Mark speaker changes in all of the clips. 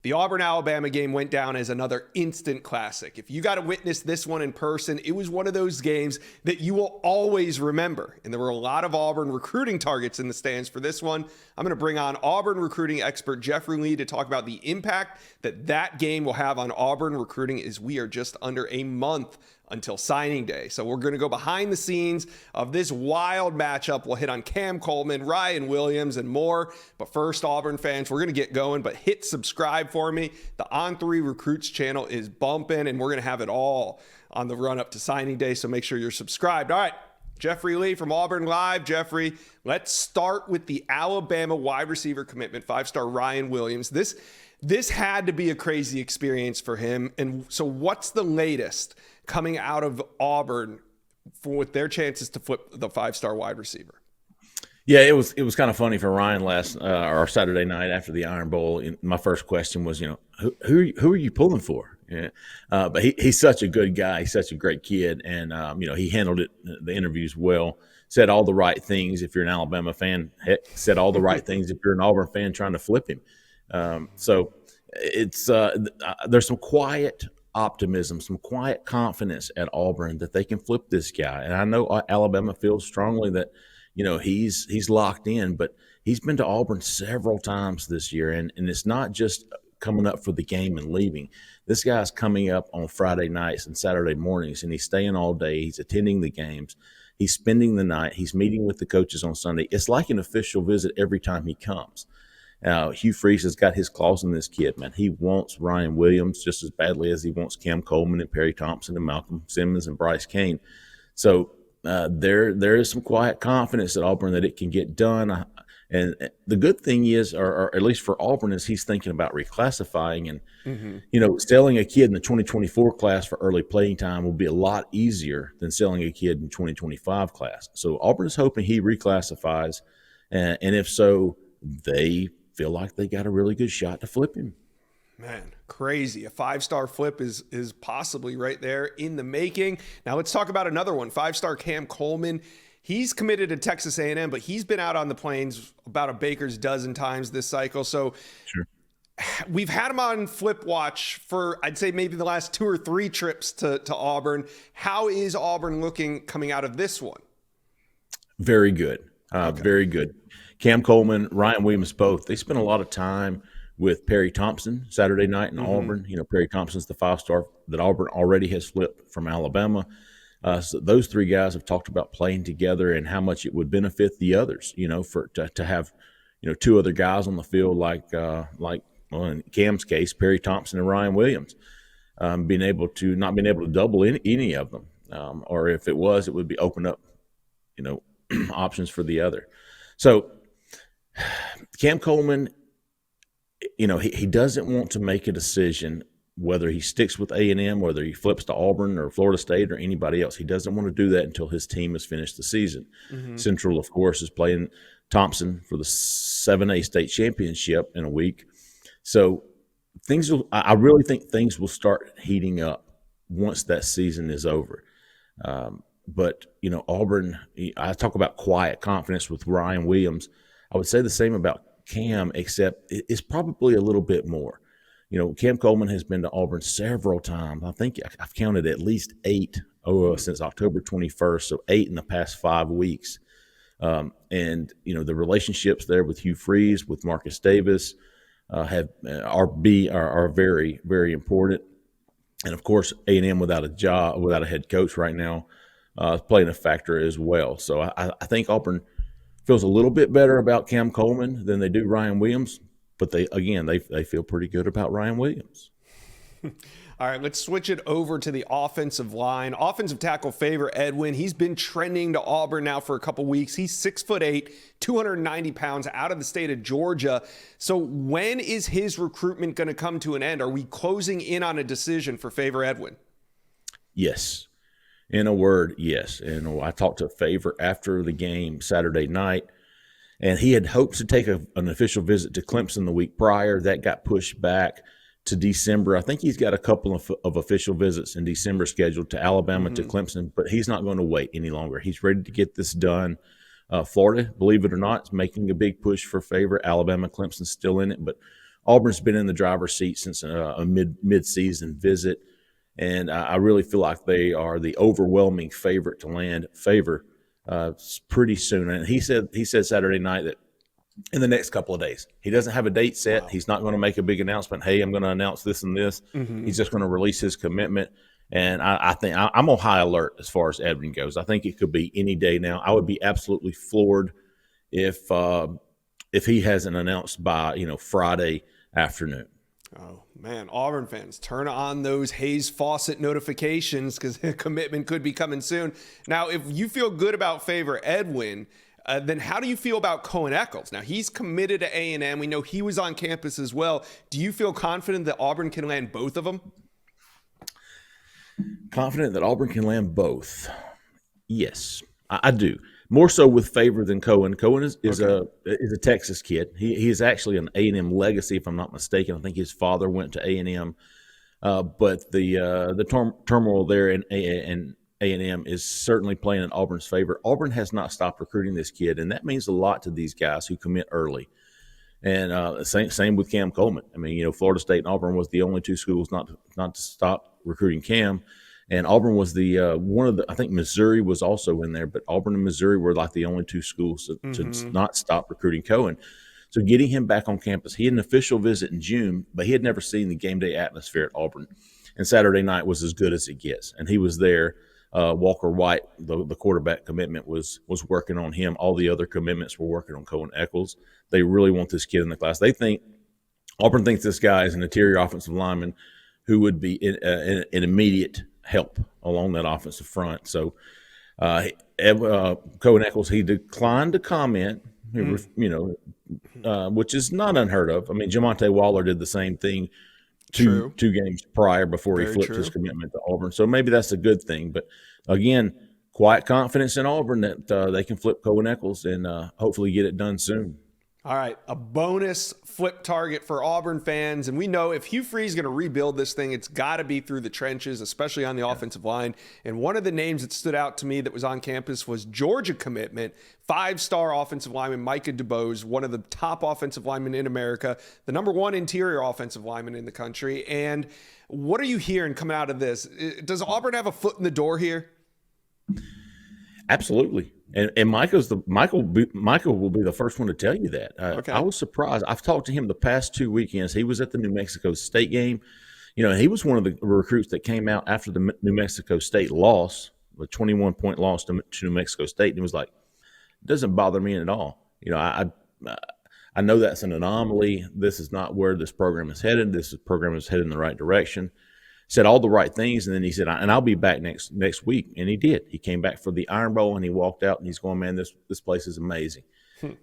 Speaker 1: The Auburn-Alabama game went down as another instant classic. If you got to witness this one in person, it was one of those games that you will always remember. And there were a lot of Auburn recruiting targets in the stands for this one. I'm going to bring on Auburn recruiting expert Jeffrey Lee to talk about the impact that game will have on Auburn recruiting, as we are just under a month until signing day. So we're going to go behind the scenes of this wild matchup. We'll hit on Cam Coleman, Ryan Williams, and more. But first, Auburn fans, we're going to get going, but hit subscribe for me. The On3 Recruits channel is bumping, and we're going to have it all on the run up to signing day. So make sure you're subscribed. All right, Jeffrey Lee from Auburn Live. Jeffrey, let's start with the Alabama wide receiver commitment, 5-star Ryan Williams. This had to be a crazy experience for him. And so what's the latest coming out of Auburn with their chances to flip the 5-star wide receiver?
Speaker 2: Yeah, it was kind of funny for Ryan or Saturday night after the Iron Bowl. My first question was, who are you pulling for? Yeah. But he's such a good guy. He's such a great kid. And, he handled the interviews well, said all the right things. If you're an Alabama fan, heck, said all the right things if you're an Auburn fan trying to flip him. So it's there's some quiet optimism, some quiet confidence at Auburn that they can flip this guy. And I know Alabama feels strongly that, he's locked in, but he's been to Auburn several times this year. And it's not just coming up for the game and leaving. This guy's coming up on Friday nights and Saturday mornings, and he's staying all day. He's attending the games. He's spending the night. He's meeting with the coaches on Sunday. It's like an official visit every time he comes. Hugh Freeze has got his claws in this kid, man. He wants Ryan Williams just as badly as he wants Cam Coleman and Perry Thompson and Malcolm Simmons and Bryce Cain. So there is some quiet confidence at Auburn that it can get done. And the good thing is, or at least for Auburn, is he's thinking about reclassifying. And, selling a kid in the 2024 class for early playing time will be a lot easier than selling a kid in 2025 class. So Auburn is hoping he reclassifies. And if so, they feel like they got a really good shot to flip him.
Speaker 1: Man, crazy. A 5-star flip is possibly right there in the making. Now let's talk about another one. 5-star Cam Coleman. He's committed to Texas A&M, but he's been out on the plains about a baker's dozen times this cycle. So
Speaker 2: sure.
Speaker 1: We've had him on flip watch for, I'd say, maybe the last 2 or 3 trips to Auburn. How is Auburn looking coming out of this one?
Speaker 2: Very good.
Speaker 1: Okay.
Speaker 2: Very good. Cam Coleman, Ryan Williams, both. They spent a lot of time with Perry Thompson Saturday night in Auburn. Perry Thompson's the 5-star that Auburn already has flipped from Alabama. So those 3 guys have talked about playing together and how much it would benefit the others, to have, 2 other guys on the field like in Cam's case, Perry Thompson and Ryan Williams, not being able to double any of them. Or if it was, it would be open up, options for the other. So Cam Coleman, he doesn't want to make a decision whether he sticks with A&M, whether he flips to Auburn or Florida State or anybody else. He doesn't want to do that until his team has finished the season. Central, of course, is playing Thompson for the 7A state championship in a week. So I really think things will start heating up once that season is over. But, Auburn, I talk about quiet confidence with Ryan Williams. I would say the same about Cam, except it's probably a little bit more. Cam Coleman has been to Auburn several times. I think I've counted at least 8 since October 21st, so 8 in the past 5 weeks. And, the relationships there with Hugh Freeze, with Marcus Davis are very, very important. And, of course, A&M without a head coach right now is playing a factor as well. So I think Auburn feels a little bit better about Cam Coleman than they do Ryan Williams, but they feel pretty good about Ryan Williams.
Speaker 1: All right, let's switch it over to the offensive line. Offensive tackle Favor Edwin. He's been trending to Auburn now for a couple weeks. He's 6'8", 290 pounds, out of the state of Georgia. So when is his recruitment going to come to an end? Are we closing in on a decision for Favor Edwin?
Speaker 2: Yes. In a word, yes. And I talked to Favor after the game Saturday night, and he had hopes to take an official visit to Clemson the week prior. That got pushed back to December. I think he's got a couple of official visits in December scheduled to Alabama, to Clemson, but he's not going to wait any longer. He's ready to get this done. Florida, believe it or not, is making a big push for Favor. Alabama, Clemson's still in it, but Auburn's been in the driver's seat since a mid-season visit, and I really feel like they are the overwhelming favorite to land pretty soon. And he said Saturday night that in the next couple of days. He doesn't have a date set. Wow. He's not going to make a big announcement. Hey, I'm going to announce this and this. He's just going to release his commitment. And I think I'm on high alert as far as Edwin goes. I think it could be any day now. I would be absolutely floored if he hasn't announced by Friday afternoon.
Speaker 1: Oh, man, Auburn fans, turn on those Hayes Fawcett notifications because the commitment could be coming soon. Now, if you feel good about favor Edwin, then how do you feel about Cohen Eckles? Now, he's committed to A&M. We know he was on campus as well. Do you feel confident that Auburn can land both of them?
Speaker 2: Confident that Auburn can land both? Yes, I do. More so with favor than Cohen. Cohen is a Texas kid. He is actually an A&M legacy, if I'm not mistaken. I think his father went to A&M. But the turmoil there in A&M is certainly playing in Auburn's favor. Auburn has not stopped recruiting this kid, and that means a lot to these guys who commit early. And same with Cam Coleman. I mean, Florida State and Auburn was the only two schools not to stop recruiting Cam. And Auburn was I think Missouri was also in there, but Auburn and Missouri were like the only two schools to not stop recruiting Cohen. So getting him back on campus, he had an official visit in June, but he had never seen the game day atmosphere at Auburn. And Saturday night was as good as it gets. And he was there. Walker White, the quarterback commitment, was working on him. All the other commitments were working on Cohen Eckles. They really want this kid in the class. Auburn thinks this guy is an interior offensive lineman who would be an immediate help along that offensive front. So Cohen Eckles, he declined to comment, which is not unheard of. I mean, Jamonte Waller did the same thing two games prior before he flipped his commitment to Auburn. So maybe that's a good thing. But, again, quiet confidence in Auburn that they can flip Cohen Eckles and hopefully get it done soon.
Speaker 1: All right, a bonus flip target for Auburn fans. And we know if Hugh Freeze is going to rebuild this thing, it's got to be through the trenches, especially on the offensive line. And one of the names that stood out to me that was on campus was Georgia commitment, 5-star offensive lineman Micah Duos, one of the top offensive linemen in America, the number one interior offensive lineman in the country. And what are you hearing coming out of this? Does Auburn have a foot in the door here?
Speaker 2: Absolutely. And Michael will be the first one to tell you that. I was surprised. I've talked to him the past 2 weekends. He was at the New Mexico State game. He was one of the recruits that came out after the New Mexico State loss, the 21-point loss to New Mexico State, and he was like, "It doesn't bother me at all." I know that's an anomaly. This is not where this program is headed. This program is headed in the right direction. Said all the right things, and then he said, "And I'll be back next week." And he did. He came back for the Iron Bowl, and he walked out, and he's going, "Man, this place is amazing."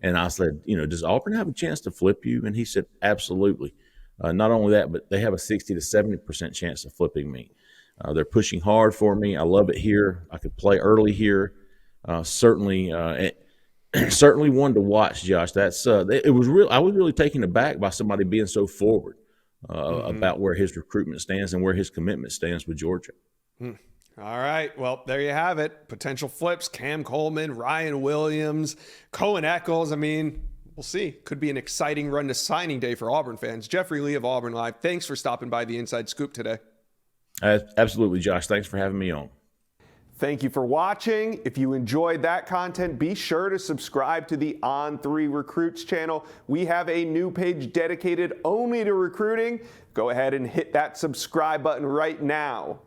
Speaker 2: And I said, "Does Auburn have a chance to flip you?" And he said, "Absolutely. Not only that, but they have a 60 to 70% chance of flipping me. They're pushing hard for me. I love it here. I could play early here. Certainly one to watch, Josh. It was real. I was really taken aback by somebody being so forward about where his recruitment stands and where his commitment stands with Georgia.
Speaker 1: All right. Well, there you have it. Potential flips, Cam Coleman, Ryan Williams, Cohen Eckles. I mean, we'll see. Could be an exciting run to signing day for Auburn fans. Jeffrey Lee of Auburn Live, thanks for stopping by the Inside Scoop today.
Speaker 2: Absolutely, Josh. Thanks for having me on.
Speaker 1: Thank you for watching. If you enjoyed that content, be sure to subscribe to the On3 Recruits channel. We have a new page dedicated only to recruiting. Go ahead and hit that subscribe button right now.